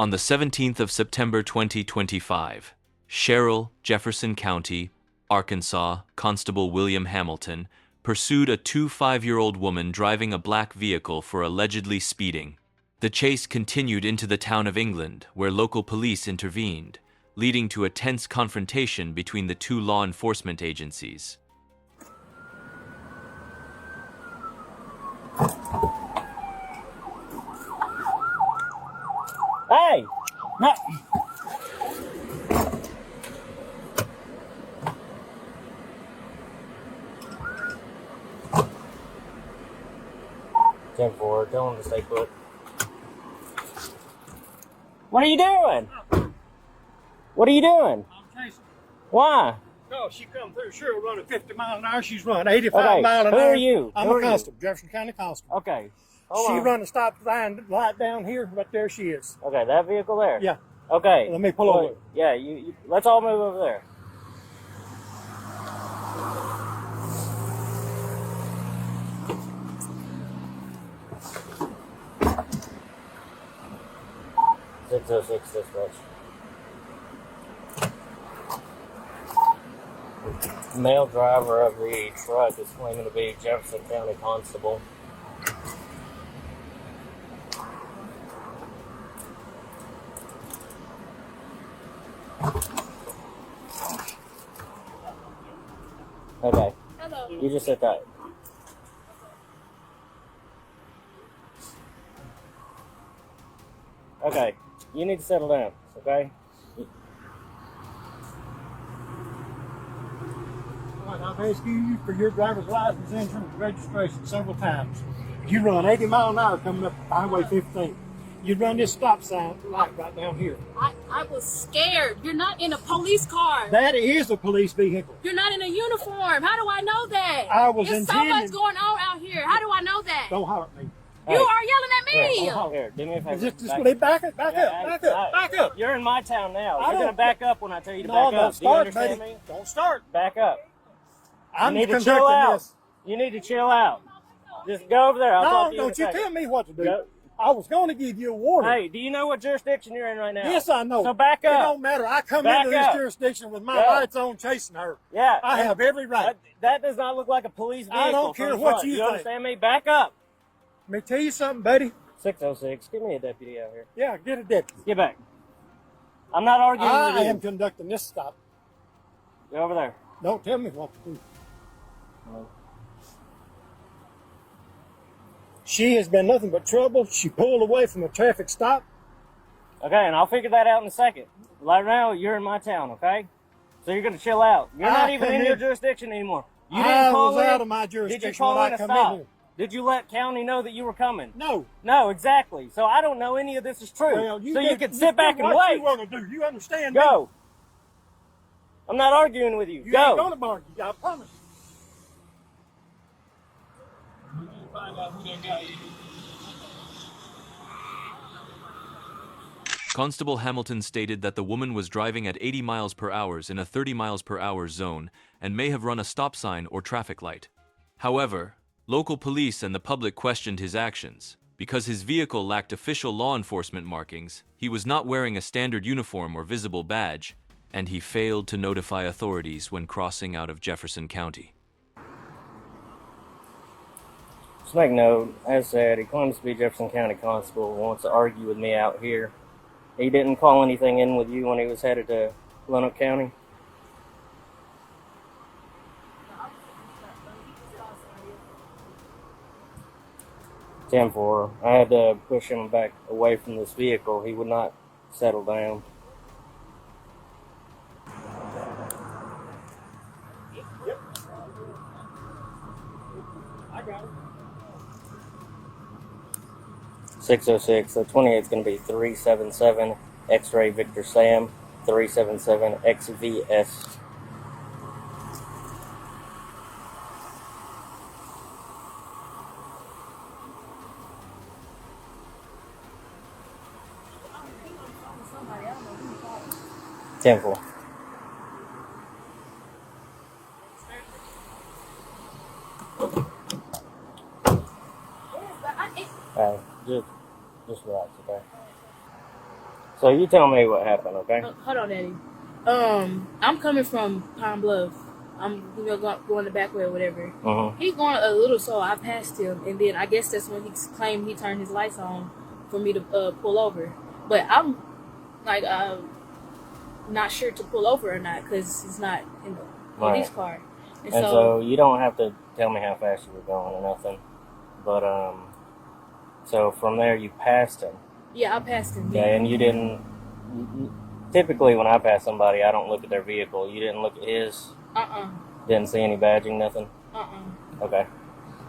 On the 17th of September 2025, Sherrill, Jefferson County, Arkansas, Constable William Hamilton pursued a 25-year-old woman driving a black vehicle for allegedly speeding. The chase continued into the town of England, where local police intervened, leading to a tense confrontation between the two law enforcement agencies. Hey! No. 10-4, tell him to stay put. What are you doing? What are you doing? I'm chasing. Why? No, she come through. Sure, running 50 miles an hour. She's running 85 miles an Who hour. are you? I'm Who a are you? constable, Jefferson County constable. Okay. She running stop sign light down here, but there she is. Okay, that vehicle there? Yeah. Okay. Let me pull over. Yeah, you let's all move over there. (606) dispatch. Male driver of the truck is claiming to be Jefferson County constable. Okay. Hello. You just sit tight. Okay. You need to settle down, okay? I've asked you for your driver's license, insurance, registration several times. You run 80 miles an hour coming up Highway 15. You run this stop sign light right down here. I was scared. You're not in a police car. That is a police vehicle. You're not in a uniform. How do I know that? I was There's so intending- much going on out here. How do I know that? Don't holler at me. You are yelling at me. Here, do me a favor. Just Back- back up, back up. You're in my town now. I You're going to don't- back up when I tell you to No, back don't up. Do you start, understand buddy. me? Don't start. Back up. I'm You need to conducting chill out. this. You need to chill out. Just go over there. I'll talk No, to you don't in a you second. tell me what to do. Go. I was going to give you a warning. Hey, do you know what jurisdiction you're in right now? Yes, I know. So back It up. don't matter. I come Back into this up. jurisdiction with my Go. lights on chasing her. Yeah. I have every right. That does not look like a police vehicle. I don't from care the what front. you You think. understand me? Back up. Let me tell you something, buddy. 606. Give me a deputy out here. Yeah, get a deputy. Get back. I'm not arguing I with you. am conducting this stop. Go over there. Don't tell me what to do. No. She has been nothing but trouble. She pulled away from a traffic stop. Okay, and I'll figure that out in a second. Right now, you're in my town, okay? So you're going to chill out. You're not even in your jurisdiction anymore. You didn't I call was in. out of my Did you jurisdiction call when in I a come stop? in here. Did you let county know that you were coming? No. No, exactly. So I don't know any of this is true. Well, so you can sit do back and what wait. you want to do. You understand me? Go. I'm not arguing with you. You Go. ain't going to argue. I promise you. Find out who that guy is. Constable Hamilton stated that the woman was driving at 80 miles per hour in a 30 miles per hour zone and may have run a stop sign or traffic light. However, local police and the public questioned his actions. Because his vehicle lacked official law enforcement markings, he was not wearing a standard uniform or visible badge, and he failed to notify authorities when crossing out of Jefferson County. Just make note, as said, he claims to be Jefferson County Constable, wants to argue with me out here. He didn't call anything in with you when he was headed to Lonoke County? (10-4). I had to push him back away from this vehicle. He would not settle down. I got it. 606. The 28 is going to be 377 X-Ray Victor Sam 377 XVS. Temple. Just relax, okay? So you tell me what happened, okay? Hold on, Eddie. I'm coming from Pine Bluff. I'm going the back way or whatever. He's going a little slow. I passed him, and then I guess that's when he claimed he turned his lights on for me to pull over. But I'm like not sure to pull over or not because he's not in the police car. And so you don't have to tell me how fast you were going or nothing. But so from there you passed him. Yeah, I passed him. Okay, and you didn't. Typically, when I pass somebody, I don't look at their vehicle. You didn't look at his. Didn't see any badging, nothing. Okay.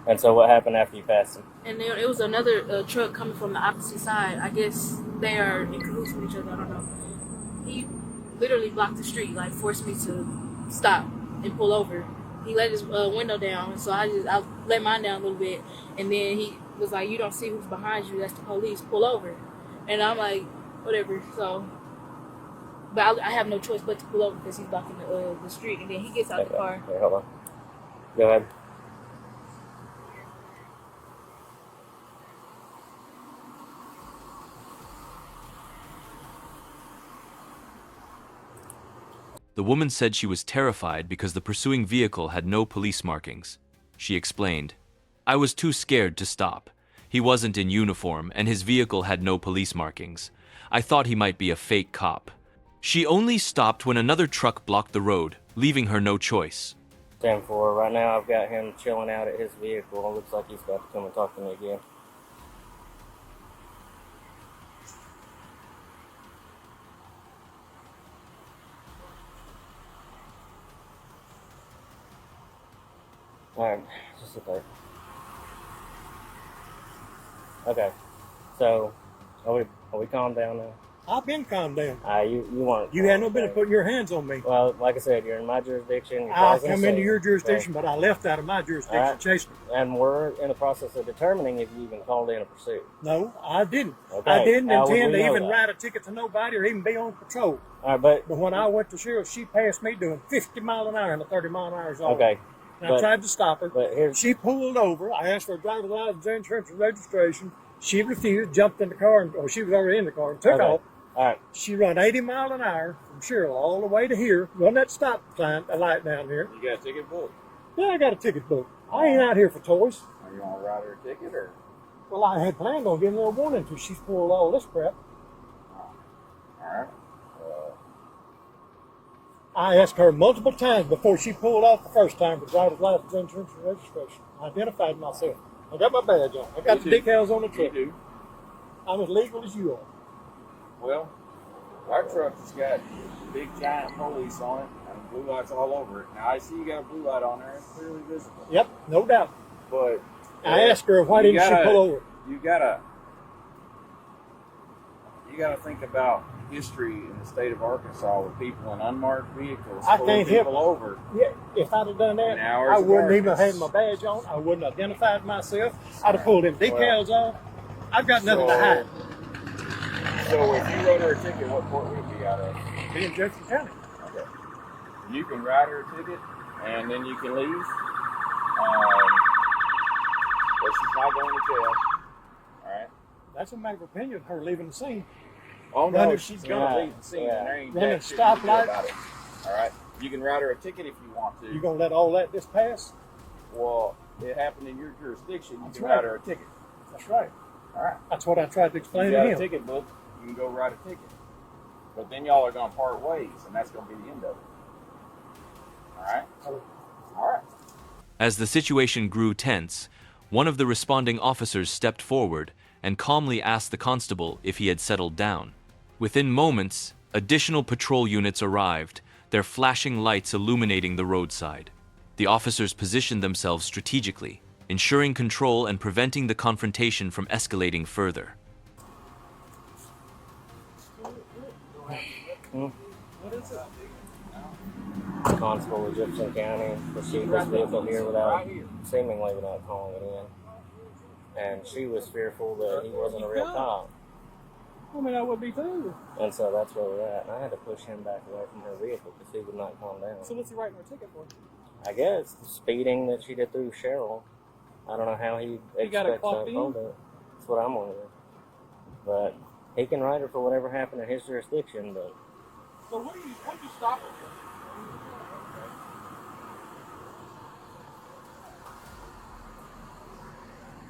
And so what happened after you passed him? And then it was another truck coming from the opposite side. I guess they are in cahoots with each other. I don't know. He literally blocked the street, like forced me to stop and pull over. He let his window down, so I let mine down a little bit, and then he was like, "You don't see who's behind you? That's the police. Pull over." And I'm like, "Whatever." So, but I have no choice but to pull over because he's blocking the street, and then he gets out the car. Okay, hold on. Go ahead. The woman said she was terrified because the pursuing vehicle had no police markings. She explained, "I was too scared to stop. He wasn't in uniform and his vehicle had no police markings. I thought he might be a fake cop." She only stopped when another truck blocked the road, leaving her no choice. 10-4. Right now I've got him chilling out at his vehicle. It looks like he's about to come and talk to me again. Alright, just sit there. Okay, so are we calmed down now? I've been calmed down. You weren't. You had no business putting your hands on me. Well, like I said, you're in my jurisdiction. I come into your jurisdiction, but I left out of my jurisdiction chasing you. And we're in the process of determining if you even called in a pursuit. No, I didn't. Okay. I didn't How would intend we to know even that? write a ticket to nobody or even be on patrol. All right, But when I went to sheriff, she passed me doing 50 mile an hour in a 30 mile an hour zone. okay. And I tried to stop her. But here's She pulled over. I asked for a driver's license, insurance, and registration. She refused, jumped in the car, or she was already in the car, and took off. All right. She run 80 mile an hour from Cheryl all the way to here. Run that stop sign, a light down here. You got a ticket booked? Yeah, I got a ticket booked. I ain't out here for toys. Are you going to write her a ticket or? Well, I had planned on giving her a warning until she's pulled all this crap. All right. I asked her multiple times before she pulled off the first time for driver's license, insurance, and registration. I identified myself. I got my badge on. I got the decals on the truck. You do. I'm as legal as you are. Well, our truck has got big giant police on it and blue lights all over it. Now I see you got a blue light on there. It's clearly visible. Yep, no doubt. But I asked her why didn't she pull over. You gotta think about history in the state of Arkansas with people in unmarked vehicles I pulling can't help people it. over. Yeah, if I'd have done that, Hours I of wouldn't even darkness. have my badge on. I wouldn't have identified myself. I'd have pulled them decals off. I've got nothing to hide. So if you wrote her a ticket, what court would it be out of? Be in Jefferson County. Okay. You can write her a ticket, and then you can leave. But she's not going to jail. All right. That's a matter of opinion, her leaving the scene. Oh no, Running- she's going to leave the scene, and there ain't Running jack shit you can do stoplight. about it. All right. You can write her a ticket if you want to. You gonna let all that this pass? Well, it happened in your jurisdiction. You That's can right. write her a ticket. That's right. All right. That's what I tried to You explain got to a him. ticket book. You can go write a ticket. But then y'all are going to part ways, and that's going to be the end of it. All right. All right. As the situation grew tense, one of the responding officers stepped forward and calmly asked the constable if he had settled down. Within moments, additional patrol units arrived, their flashing lights illuminating the roadside. The officers positioned themselves strategically, ensuring control and preventing the confrontation from escalating further. Constable of Jefferson County pursued this vehicle here seemingly without calling it in. And she was fearful that he wasn't a real cop. I mean, that would be too. And so that's where we're at. And I had to push him back away from her vehicle because he would not calm down. So what's he writing her ticket for? I guess the speeding that she did through Cheryl. I don't know how he He got it expects to clocked in? hold it. That's what I'm wondering. But he can write her for whatever happened in his jurisdiction, but... So what do you stop her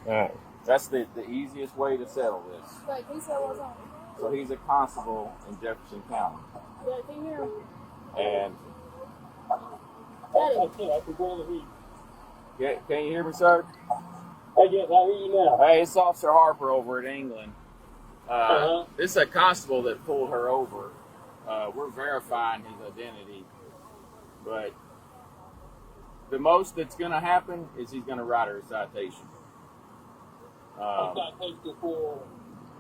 All right. That's the easiest way to settle this. Like, he said what's on. So he's a constable in Jefferson County. Yeah, can you hear him? And for? can you hear me, sir? Hey, yes, I hear you now. Hey, it's Officer Harper over at England. This is a constable that pulled her over. We're verifying his identity, but the most that's going to happen is he's going to write her a citation.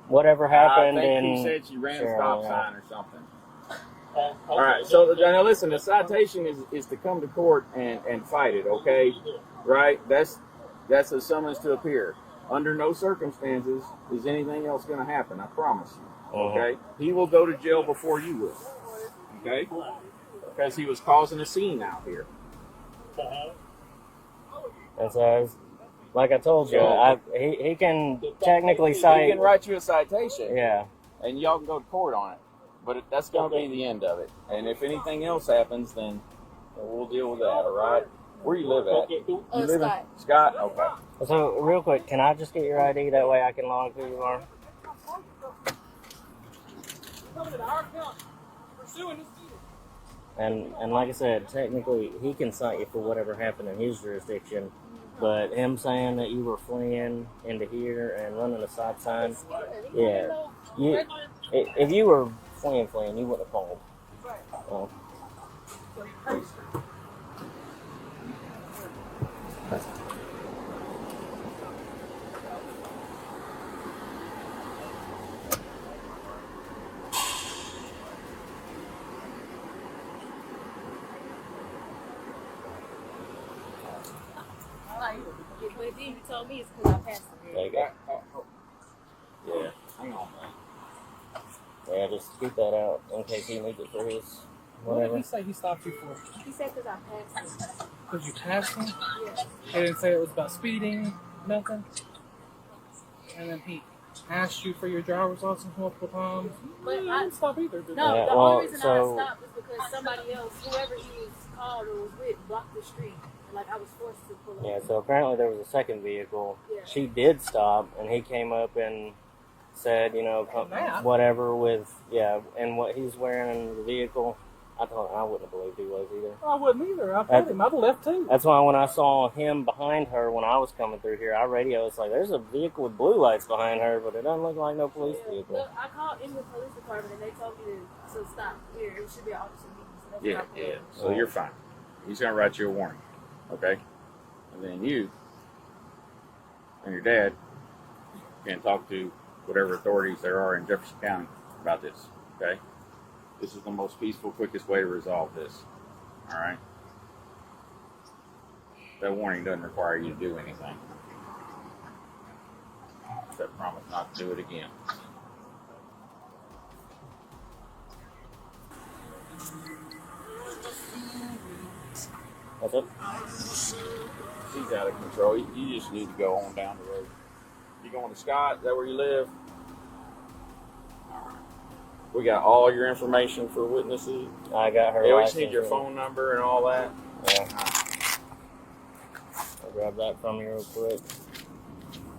Whatever happened I think in... he said she ran a Sure, stop yeah. sign or something. All right, so now listen, the citation is to come to court and fight it, okay? Right? That's a summons to appear. Under no circumstances is anything else going to happen, I promise you, okay? He will go to jail before you will, okay? Because he was causing a scene out here. And so, like I told you, he can technically He cite... can write you a citation, Yeah. and y'all can go to court on it. But that's going to be the end of it. And if anything else happens, then we'll deal with that, all right? Where you live at? You live in Scott. Scott? Okay. So, real quick, can I just get your ID? That way I can log who you are. And like I said, technically, he can cite you for whatever happened in his jurisdiction. But him saying that you were fleeing into here and running a stop sign, yeah. If you were fleeing, you wouldn't have called. Well, But then you told me it's because I passed it. there you go. Yeah. Hang on, man. Yeah, just keep that out in case he needs it for his What did whatever. he say he stopped you for? He said because I passed it. Because you passed him? Yeah. He didn't say it was about speeding, nothing? And then he asked you for your driver's license multiple times? But You I- didn't stop either, did No, you? Yeah, the well, only reason so- I stopped is because somebody else, whoever he was called or was with, blocked the street. And, like, I was forced to pull up. Yeah, so apparently there was a second vehicle. Yeah. She did stop, and he came up and said, you know, whatever with, and what he's wearing in the vehicle. I wouldn't have believed he was either. I wouldn't either. I told him I'd have left too. That's why when I saw him behind her when I was coming through here, I radioed. It's like, there's a vehicle with blue lights behind her, but it doesn't look like no police vehicle. Look, I called in the police department and they told me to stop here. It should be an officer meeting. So that's Yeah, what I pulled yeah. up. So you're fine. He's going to write you a warning, okay? And then you and your dad can talk to whatever authorities there are in Jefferson County about this, okay? This is the most peaceful, quickest way to resolve this, all right? That warning doesn't require you to do anything. Except promise not to do it again. That's it? She's out of control. You just need to go on down the road. You going to Scott? Is that where you live? We got all your information for witnesses. I got her Yeah, we license. just need your and- phone number and all that. Yeah. I'll grab that from you real quick.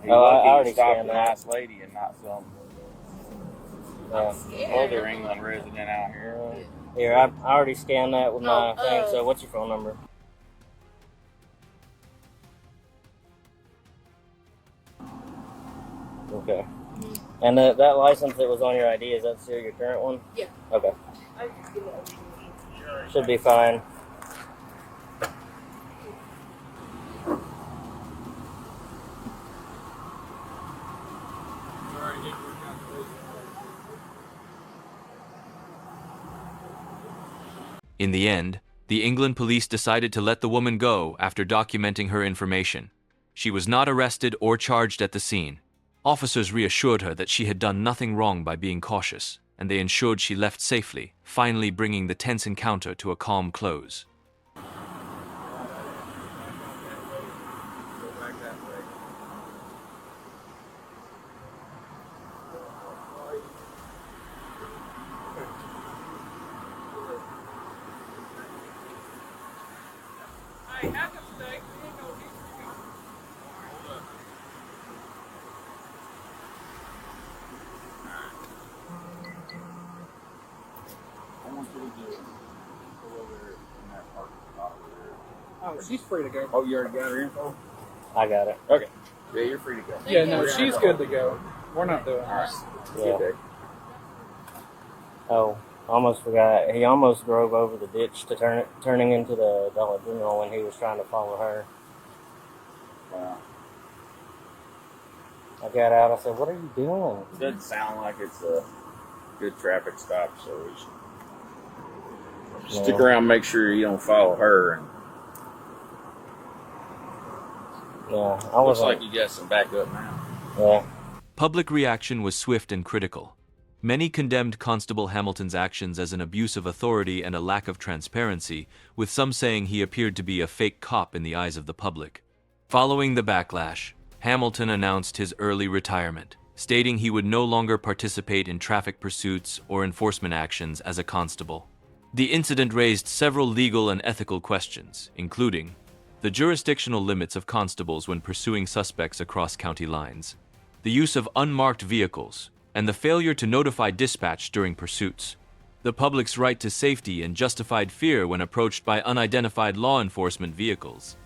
Hey, Oh, I lucky already you stopped scanned a that. nice lady and not some Yeah. other England resident out here. Here, I already scanned that with my Oh, thing, so what's your phone number? Okay. And that license that was on your ID, is that still your current one? Yeah. Okay. I just give it over. Should be fine. In the end, the England police decided to let the woman go after documenting her information. She was not arrested or charged at the scene. Officers reassured her that she had done nothing wrong by being cautious, and they ensured she left safely, finally bringing the tense encounter to a calm close. she's free to go. Oh, you already got her info? I got it. Okay. Yeah, you're free to go. Yeah, no, she's good to go. We're not doing this. Yeah. Okay. Oh, almost forgot. He almost drove over the ditch to turning into the Dollar General when he was trying to follow her. Wow. I got out. I said, "What are you doing?" It doesn't sound like it's a good traffic stop, so we should stick around and make sure you don't follow her. And Yeah, I looks was like you got some backup now. Yeah. Public reaction was swift and critical. Many condemned Constable Hamilton's actions as an abuse of authority and a lack of transparency, with some saying he appeared to be a fake cop in the eyes of the public. Following the backlash, Hamilton announced his early retirement, stating he would no longer participate in traffic pursuits or enforcement actions as a constable. The incident raised several legal and ethical questions, including the jurisdictional limits of constables when pursuing suspects across county lines, the use of unmarked vehicles, and the failure to notify dispatch during pursuits, the public's right to safety and justified fear when approached by unidentified law enforcement vehicles,